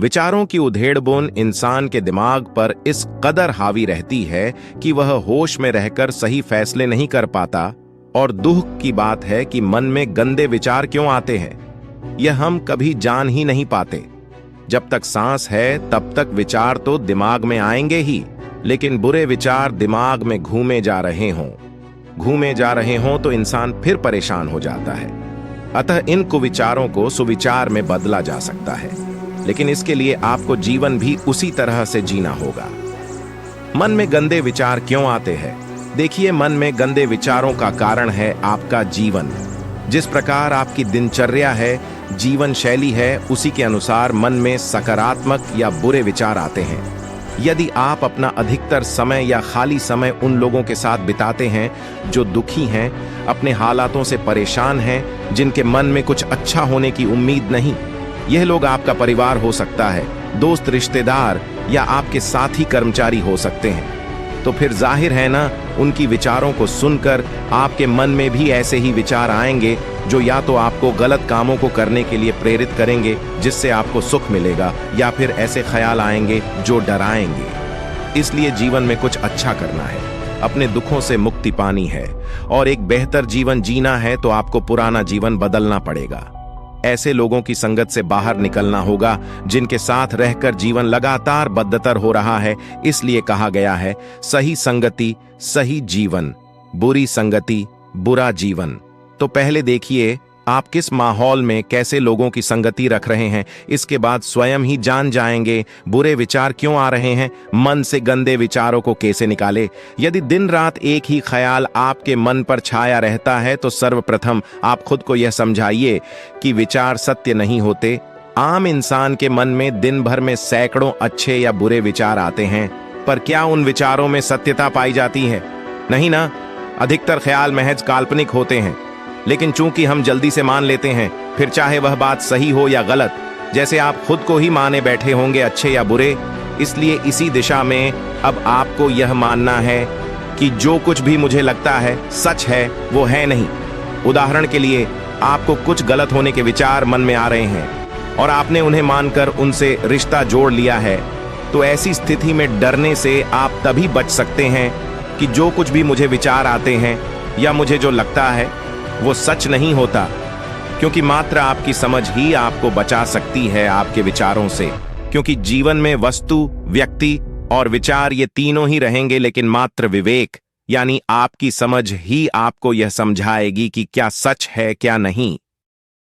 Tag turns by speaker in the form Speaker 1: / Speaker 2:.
Speaker 1: विचारों की उधेड़-बुन इंसान के दिमाग पर इस कदर हावी रहती है कि वह होश में रहकर सही फैसले नहीं कर पाता। और दुख की बात है कि मन में गंदे विचार क्यों आते हैं, यह हम कभी जान ही नहीं पाते। जब तक सांस है तब तक विचार तो दिमाग में आएंगे ही, लेकिन बुरे विचार दिमाग में घूमे जा रहे हों तो इंसान फिर परेशान हो जाता है। अतः इन कुविचारों को सुविचार में बदला जा सकता है, लेकिन इसके लिए आपको जीवन भी उसी तरह से जीना होगा। मन में गंदे विचार क्यों आते हैं? देखिए, मन में गंदे विचारों का कारण है आपका जीवन। जिस प्रकार आपकी दिनचर्या है, जीवन शैली है, उसी के अनुसार मन में सकारात्मक या बुरे विचार आते हैं। यदि आप अपना अधिकतर समय या खाली समय उन लोगों के साथ बिताते हैं जो दुखी हैं, अपने हालातों से परेशान हैं, जिनके मन में कुछ अच्छा होने की उम्मीद नहीं, यह लोग आपका परिवार हो सकता है, दोस्त, रिश्तेदार या आपके साथी कर्मचारी हो सकते हैं, तो फिर जाहिर है ना, उनकी विचारों को सुनकर आपके मन में भी ऐसे ही विचार आएंगे जो या तो आपको गलत कामों को करने के लिए प्रेरित करेंगे जिससे आपको सुख मिलेगा, या फिर ऐसे ख्याल आएंगे जो डराएंगे। इसलिए जीवन में कुछ अच्छा करना है, अपने दुखों से मुक्ति पानी है और एक बेहतर जीवन जीना है तो आपको पुराना जीवन बदलना पड़ेगा। ऐसे लोगों की संगत से बाहर निकलना होगा जिनके साथ रहकर जीवन लगातार बदतर हो रहा है। इसलिए कहा गया है, सही संगति सही जीवन, बुरी संगति बुरा जीवन। तो पहले देखिए आप किस माहौल में कैसे लोगों की संगति रख रहे हैं, इसके बाद स्वयं ही जान जाएंगे बुरे विचार क्यों आ रहे हैं। मन से गंदे विचारों को कैसे निकाले? यदि दिन रात एक ही ख्याल आपके मन पर छाया रहता है तो सर्वप्रथम आप खुद को यह समझाइए कि विचार सत्य नहीं होते। आम इंसान के मन में दिन भर में सैकड़ों अच्छे या बुरे विचार आते हैं, पर क्या उन विचारों में सत्यता पाई जाती है? नहीं ना। अधिकतर ख्याल महज काल्पनिक होते हैं, लेकिन चूंकि हम जल्दी से मान लेते हैं, फिर चाहे वह बात सही हो या गलत, जैसे आप खुद को ही माने बैठे होंगे अच्छे या बुरे। इसलिए इसी दिशा में अब आपको यह मानना है कि जो कुछ भी मुझे लगता है सच है, वो है नहीं। उदाहरण के लिए, आपको कुछ गलत होने के विचार मन में आ रहे हैं और आपने उन्हें मानकर उनसे रिश्ता जोड़ लिया है, तो ऐसी स्थिति में डरने से आप तभी बच सकते हैं कि जो कुछ भी मुझे विचार आते हैं या मुझे जो लगता है वो सच नहीं होता, क्योंकि मात्र आपकी समझ ही आपको बचा सकती है आपके विचारों से। क्योंकि जीवन में वस्तु, व्यक्ति और विचार ये तीनों ही रहेंगे, लेकिन मात्र विवेक यानी आपकी समझ ही आपको यह समझाएगी कि क्या सच है क्या नहीं।